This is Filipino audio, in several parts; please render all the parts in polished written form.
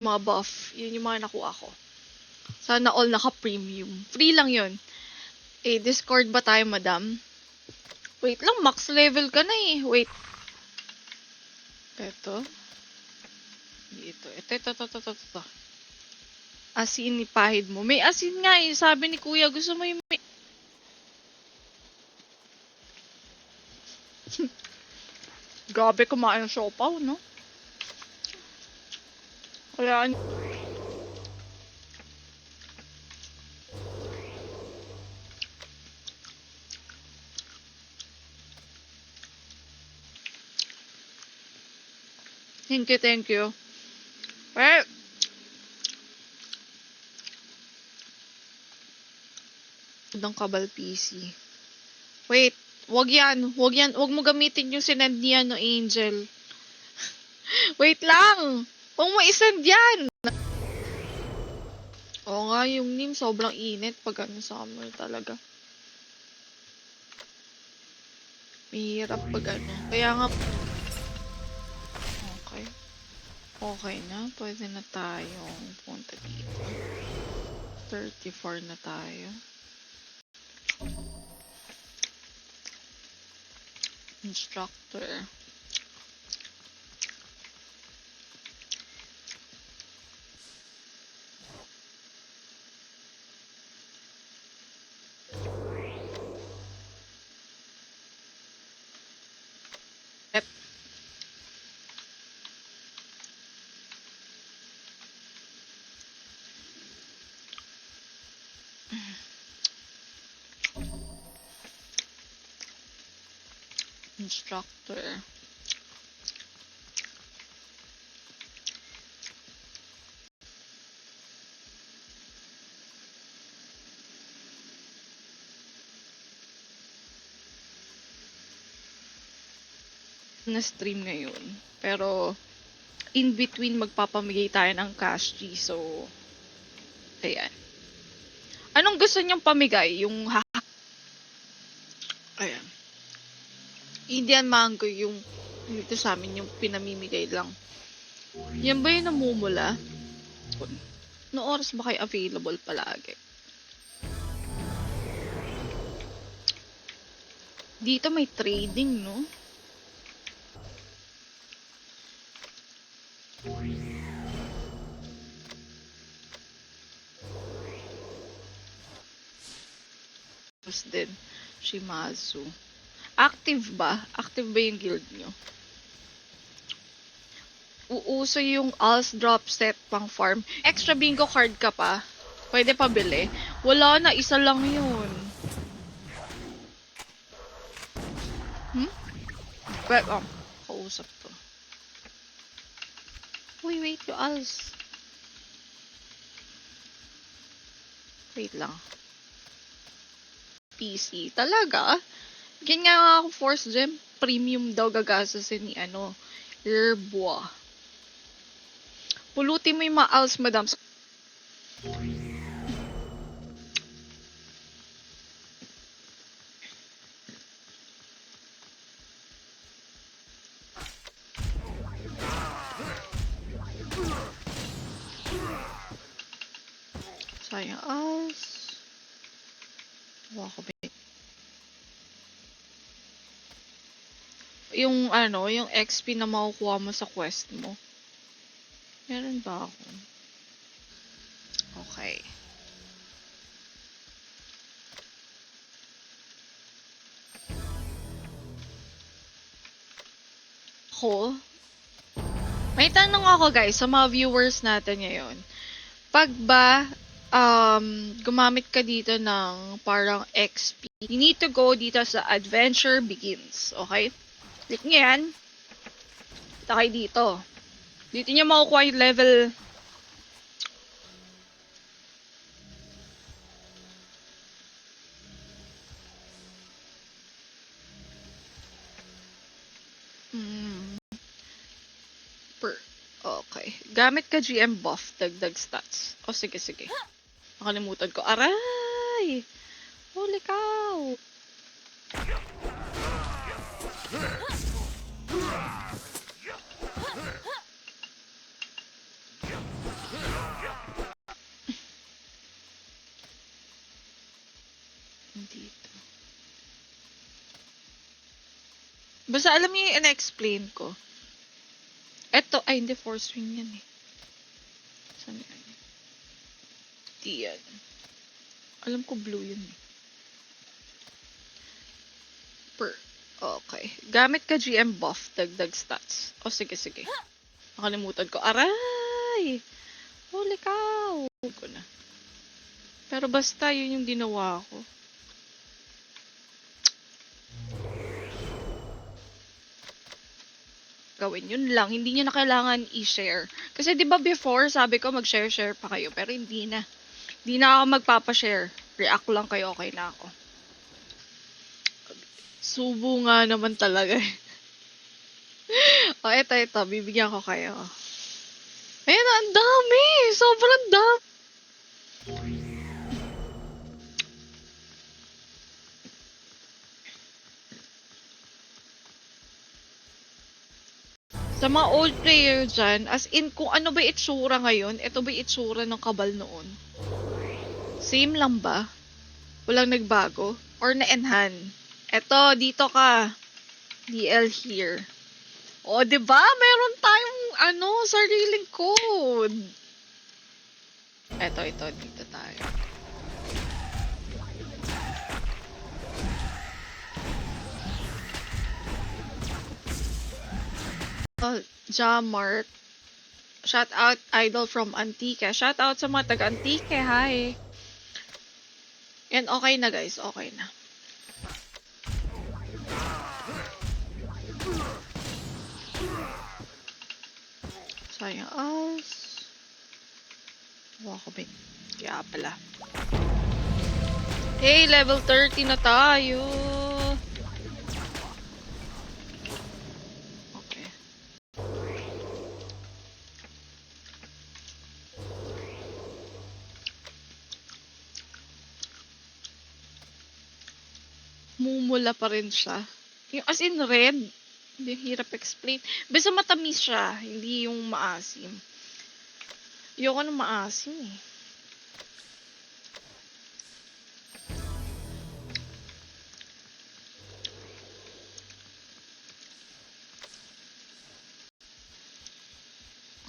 mga buff. Yun yung mga nakuha ko. Sana all naka-premium. Free lang yun. Eh, Discord ba tayo, madam? Wait lang, max level ka na eh. Wait. Ito. Ito. Asin ni pahid mo. May asin nga eh. Sabi ni kuya, gusto mo yung may... Grabe kumain ng siopaw, no? Kaya... Thank you. Well, ng kabal PC. Wait, wag mo gamitin yung sinend niya no Angel. Wait lang! Huwag mo isend yan! Oo nga, yung NIM sobrang init pag ano summer talaga. Mahirap pag ano. Kaya nga... Okay. Okay na. Pwede na tayong punta dito. 34 na tayo. Instructor. Yep. Instructor. Na stream ngayon. Pero in between magpapamigay tayo ng cash G. So ayan. Anong gusto niyong pamigay? Yung ayan. Indian mango yung dito sa amin yung pinamimigay lang. Yan ba yung namumula? No oras ba kayo available palagi? Dito may trading, no? Tapos din, Shimazu. Active ba? Active ba yung guild nyo? Uuso yung Als drop set pang farm. Extra bingo card ka pa. Pwede pa bili. Wala na, isa lang yun. Kausap to. Uy, wait, yung Als. Wait lang. PC. Talaga? Ganyan nga ako force gem. Premium daw gagasasin ni Herbois. Pulutin mo yung mga Als, madam. Sayang Als. Wako ba? Yung yung XP na makukuha mo sa quest mo. Meron ba ako? Okay. Ako? May tanong ako guys sa mga viewers natin ngayon. Pag ba gumamit ka dito ng parang XP, you need to go dito sa Adventure Begins. Okay? Click nyo yan. Kita kayo dito. Dito nyo makukuha yung level. Okay. Gamit ka GM buff, dagdag stats. O, sige. Nakalimutan ko. Aray! Holy cow! Basta alam niyo yung ina-explain ko. Eto, ay hindi, force ring yan eh. Saan yan? Di yan. Alam ko blue yun eh. Okay. Gamit ka GM buff, dagdag stats. O sige, sige. Nakalimutan ko. Aray! Holy cow! Ko na. Pero basta yun yung ginawa ko. Gawin yun lang. Hindi nyo na kailangan i-share. Kasi di ba before, sabi ko mag-share-share pa kayo. Pero hindi na. Hindi na ako magpapa-share. React lang kayo, okay na ako. Subo nga naman talaga eh. O, ito. Bibigyan ko kayo. Ayan na, ang dami! Sobrang dami! Sa mga old player dyan, as in, kung ano ba itsura ngayon, ito ba itsura ng kabal noon? Same lang ba? Walang nagbago? Or na-enhance? Eto, dito ka. DL here. O, diba? Meron tayong, sariling code. Eto, dito tayo. Jamart. Shout out idol from Antique. Shout out sa mga taga Antique. Hi. Yan, okay na guys. Okay na. Sayang as. Wala ko ba? Kaya pala. Hey, level 30 na tayo. Okay. Mumula pa rin siya. Yung as in red. Hindi hirap explain. Basta matamis siya. Hindi yung maasim. Ayoko ng maasim eh.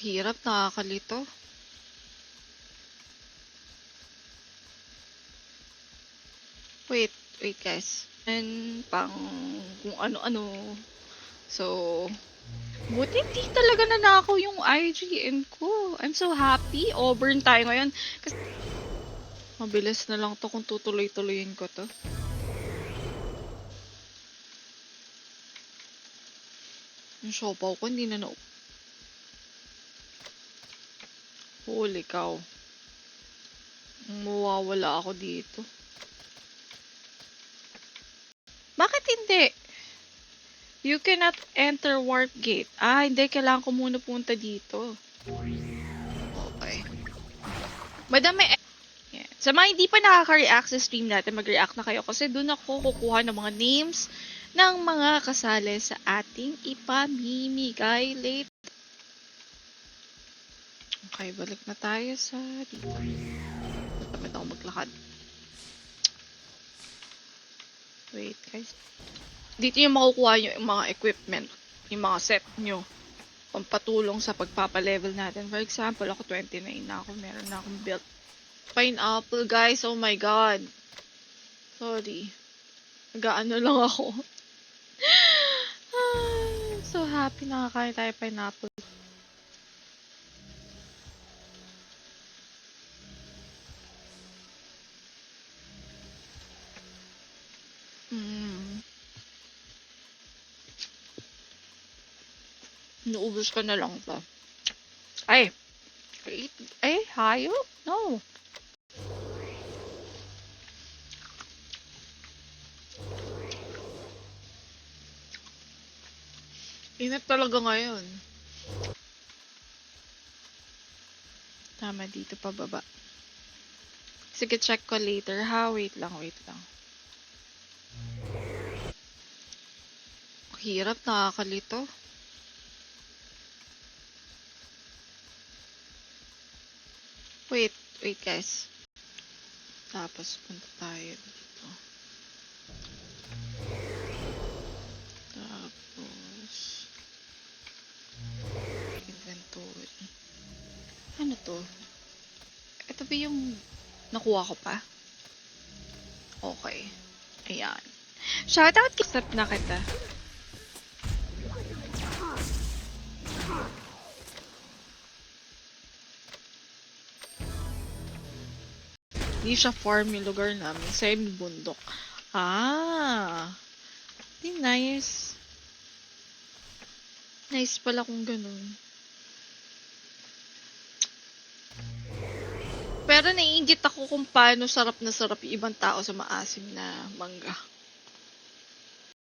Hirap, nakakalito. Wait guys. And pang kung ano-ano. So, buti hindi talaga nanakaw yung IGN ko. I'm so happy. Burn tayo ngayon. Kasi, mabilis na lang to kung tutuloy-tuloyin ko to. Yung siopaw ko, hindi na Holy cow. Mawawala ako dito. Bakit hindi? You cannot enter warp gate. Hindi. Kailangan ko muna punta dito. Okay. Madami. Yeah. Sa mga hindi pa nakaka-react sa stream natin, mag-react na kayo kasi doon ako kukuha ng mga names ng mga kasali sa ating ipamimigay late. Okay, balik na tayo sa dito. Tamad ako maglakad. Wait, guys. Dito yung makukuha nyo yung mga equipment, yung mga set nyo. Pampatulong sa pagpapalevel natin. For example, ako 29 na ako. Meron na akong built. Pineapple, guys. Oh my God. Sorry. Nag-ano lang ako. So happy nakakain tayo pineapple. Inuubos ko na lang ito. Ay! Hayop? No. Init talaga ngayon. Tama, dito pa baba. Sige, check ko later ha. Wait lang. Hirap, nakakalito. Wait guys. Tapos punta tayo dito. to. Ito ba yung nakuha ko pa? Okay. Ayan. Shoutout kisap na kita. Hindi siya farm yung lugar namin. Semi-bundok. Ah. Di nice. Nice pala kung ganun. Pero naiingit ako kung paano sarap na sarap yung ibang tao sa maasim na mangga.